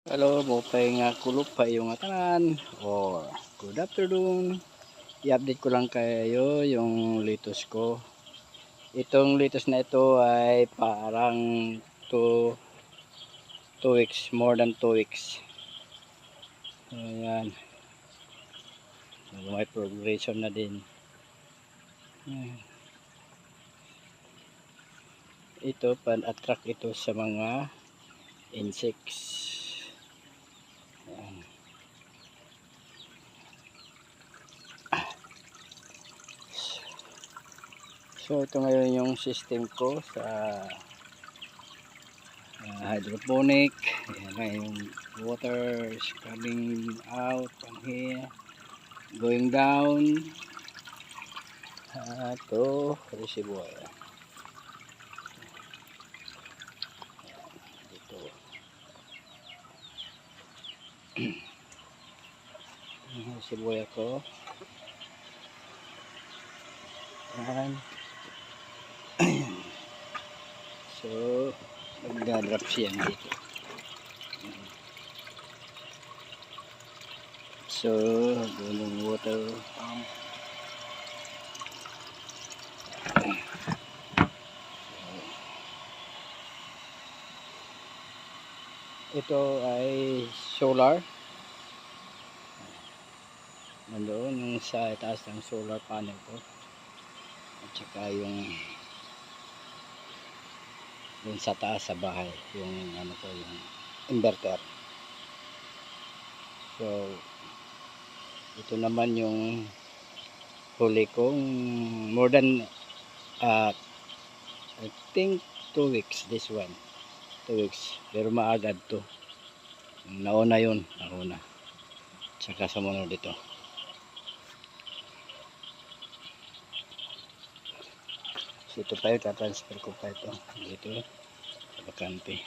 Hello, mupay nga kulop pa yung tanan or good afternoon. I-update ko lang kayo yung lettuce ko. Itong lettuce na ito ay parang 2 weeks, more than 2 weeks. Ayan. May progression na din. Ayan. Ito, pan-attract ito sa mga insects. Ayan. So ito ngayon yung system ko sa hydroponic. Ayan na yung water is coming out from here, going down to reservoir. Dito yung reservoir ko. Ayan. So magdadrop siya dito. So doon yung water pump. Ito ay solar. Nandoon yung sa itaas ng solar panel ko. At saka yung dun sa taas sa bahay, yung ano ko, yung inverter. So ito naman yung huli kong more than I think 2 weeks this one. 2 weeks. Pero maagad to. Nauna yun. Nauna. Tsaka sa munod dito. So ito pa yun. Tatransfer ko pa ito. Dito. Sa bakante.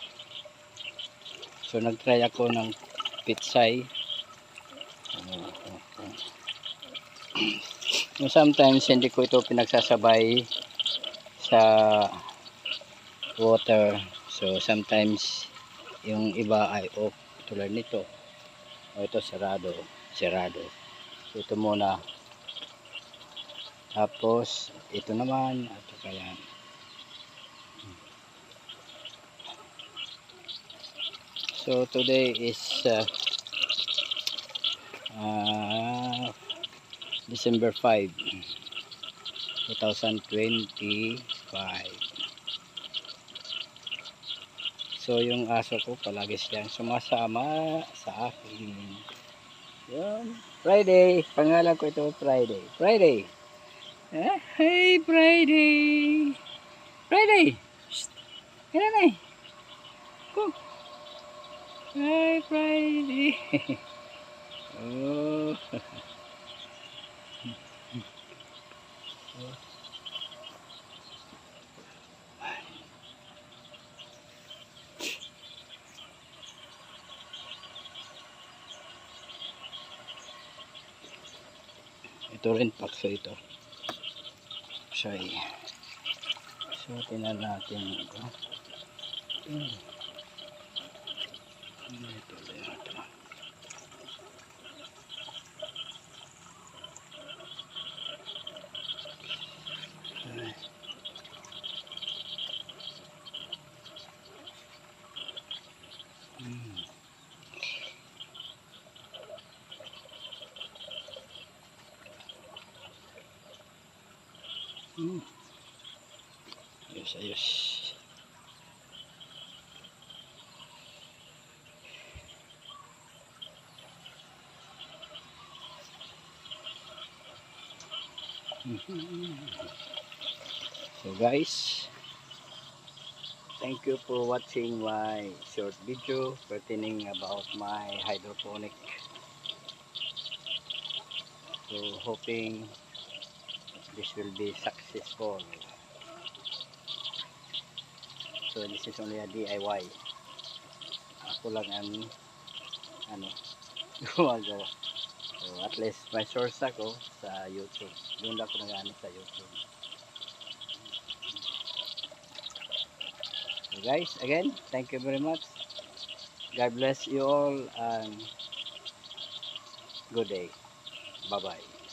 So nagtry ako ng pitsay. Sometimes hindi ko ito pinagsasabay sa water. So sometimes yung iba ay off tulad nito. O ito sarado. So ito muna. Tapos ito naman at kaya so today is December 5, 2025. So yung aso ko palagi siyang sumasama sa akin. Yun. Friday. Pangalan ko ito Friday. Friday. Hey Friday. Friday. Shh. Kaya na eh. Go. Hi Friday. Oh. Ito rin pakso ito. Shy. So tingnan natin ito. Ito din ito. Ayos. So guys, thank you for watching my short video pertaining about my hydroponic. So hoping this will be successful. So this is only a DIY. Ako lang ang gumagawa. So at least may source ako sa YouTube. Doon ako nag-ano sa YouTube. So guys, again, thank you very much. God bless you all and good day. Bye-bye.